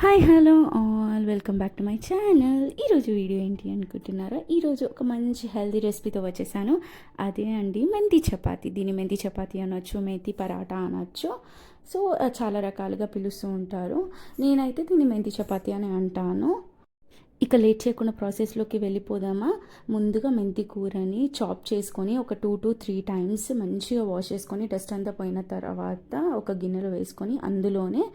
Hi hello all welcome back to my channel. ఈరోజు video ఏంటి అనుకుంటున్నారా? ఈరోజు ఒక మంచి హెల్తీ రెసిపీతో వచ్చేసాను. అదే అండి మెంతి చపాతి. దీన్ని మెంతి చపాతి అనొచ్చు, మెంతి పరాటా అనొచ్చు. సో చాలా రకాలుగా పిలుస్తూ ఉంటారు. నేనైతే దీన్ని మెంతి చపాతి అని అంటాను. ఇక లేట్ చేయకుండా ప్రాసెస్లోకి వెళ్ళిపోదామా? ముందుగా మెంతి కూరని చాప్ చేసుకొని ఒక 2 to 3 టైమ్స్ మంచిగా వాష్ చేసుకొని డస్ట్ అంతా పోయిన తర్వాత ఒక గిన్నెలో వేసుకొని అందులోనే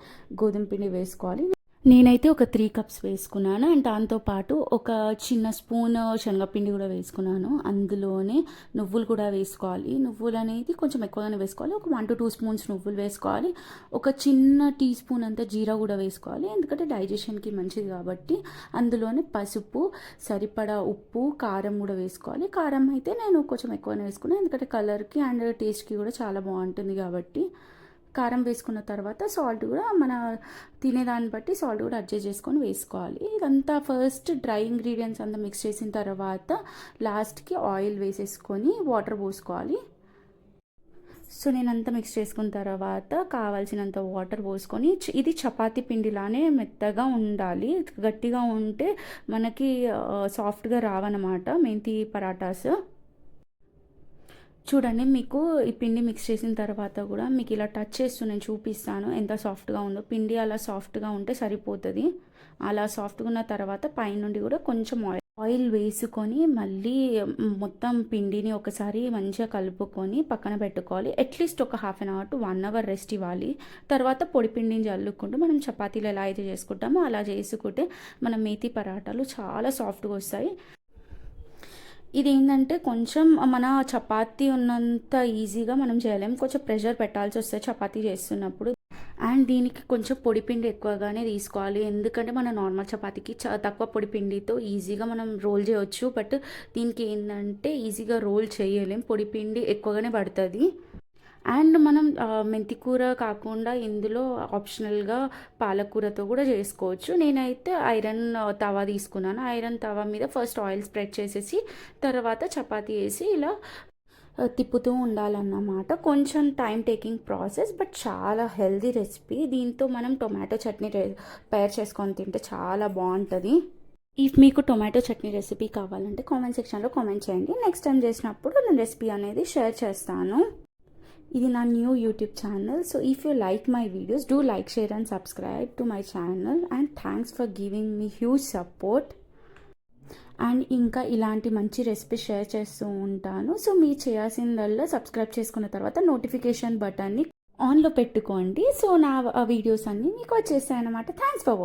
గోధుమ పిండి వేసుకోవాలి. నేనైతే ఒక 3 కప్స్ వేసుకున్నాను. అండ్ దాంతోపాటు ఒక చిన్న స్పూన్ శనగపిండి కూడా వేసుకున్నాను. అందులోనే నువ్వులు కూడా వేసుకోవాలి. నువ్వులు అనేది కొంచెం ఎక్కువగానే వేసుకోవాలి. ఒక 1 to 2 స్పూన్స్ నువ్వులు వేసుకోవాలి. ఒక చిన్న టీ స్పూన్ అంతా జీరా కూడా వేసుకోవాలి, ఎందుకంటే డైజెషన్కి మంచిది కాబట్టి. అందులోనే పసుపు, సరిపడా ఉప్పు, కారం కూడా వేసుకోవాలి. కారం అయితే నేను కొంచెం ఎక్కువనే వేసుకున్నాను, ఎందుకంటే కలర్కి అండ్ టేస్ట్కి కూడా చాలా బాగుంటుంది కాబట్టి. కారం వేసుకున్న తర్వాత సాల్ట్ కూడా మన తినేదాన్ని బట్టి సాల్ట్ కూడా అడ్జస్ట్ చేసుకొని వేసుకోవాలి. ఇదంతా ఫస్ట్ డ్రై ఇంగ్రీడియంట్స్ అంతా మిక్స్ చేసిన తర్వాత లాస్ట్కి ఆయిల్ వేసేసుకొని వాటర్ పోసుకోవాలి. సో నేనంతా మిక్స్ చేసుకున్న తర్వాత కావాల్సినంత వాటర్ పోసుకొని, ఇది చపాతీ పిండిలానే మెత్తగా ఉండాలి. గట్టిగా ఉంటే మనకి సాఫ్ట్గా రావన్నమాట మెంతి పరాటాస్. చూడండి, మీకు ఈ పిండి మిక్స్ చేసిన తర్వాత కూడా మీకు ఇలా టచ్ చేస్తూ నేను చూపిస్తాను ఎంత సాఫ్ట్గా ఉందో. పిండి అలా సాఫ్ట్గా ఉంటే సరిపోతుంది. అలా సాఫ్ట్గా ఉన్న తర్వాత పైనుండి కూడా కొంచెం ఆయిల్ వేసుకొని మళ్ళీ మొత్తం పిండిని ఒకసారి మంచిగా కలుపుకొని పక్కన పెట్టుకోవాలి. అట్లీస్ట్ ఒక 1/2 అవర్ to 1 అవర్ రెస్ట్ ఇవ్వాలి. తర్వాత పొడి పిండిని చల్లుకుంటూ మనం చపాతీలు ఎలా అయితే చేసుకుంటామో అలా చేసుకుంటే మన మేతి పరాటాలు చాలా సాఫ్ట్గా వస్తాయి. ఇది ఏంటంటే కొంచెం మన చపాతీ ఉన్నంత ఈజీగా మనం చేయలేం, కొంచెం ప్రెషర్ పెట్టాల్సి వస్తుంది చపాతీ చేస్తున్నప్పుడు. అండ్ దీనికి కొంచెం పొడిపిండి ఎక్కువగానే తీసుకోవాలి, ఎందుకంటే మన నార్మల్ చపాతీకి తక్కువ పొడిపిండితో ఈజీగా మనం రోల్ చేయవచ్చు. బట్ దీనికి ఏంటంటే ఈజీగా రోల్ చేయలేం, పొడిపిండి ఎక్కువగానే పడుతుంది. అండ్ మనం మెంతి కూర కాకుండా ఇందులో ఆప్షనల్గా పాలకూరతో కూడా చేసుకోవచ్చు. నేనైతే ఐరన్ తవా తీసుకున్నాను. ఐరన్ తవా మీద ఫస్ట్ ఆయిల్ స్ప్రెడ్ చేసేసి తర్వాత చపాతీ వేసి ఇలా తిప్పుతూ ఉండాలన్నమాట. కొంచెం టైం టేకింగ్ ప్రాసెస్, బట్ చాలా హెల్దీ రెసిపీ. దీంతో మనం టొమాటో చట్నీ తయారు చేసుకొని తింటే చాలా బాగుంటుంది. ఇఫ్ మీకు టొమాటో చట్నీ రెసిపీ కావాలంటే కామెంట్ సెక్షన్లో కామెంట్ చేయండి. నెక్స్ట్ టైం చేసినప్పుడు నేను రెసిపీ అనేది షేర్ చేస్తాను. ఇది నా new YouTube channel. So if you like my videos, do like, share and subscribe to my channel. And thanks for giving me huge support. And ఇంకా ఇలాంటి మంచి రెసిపీ షేర్ చేస్తూ ఉంటాను. సో మీరు చేయాల్సిందల్లా సబ్స్క్రైబ్ చేసుకున్న తర్వాత నోటిఫికేషన్ బటన్ని ఆన్లో పెట్టుకోండి. సో నా వీడియోస్ అన్నీ మీకు వచ్చేస్తాయి అన్నమాట. Thanks for watching.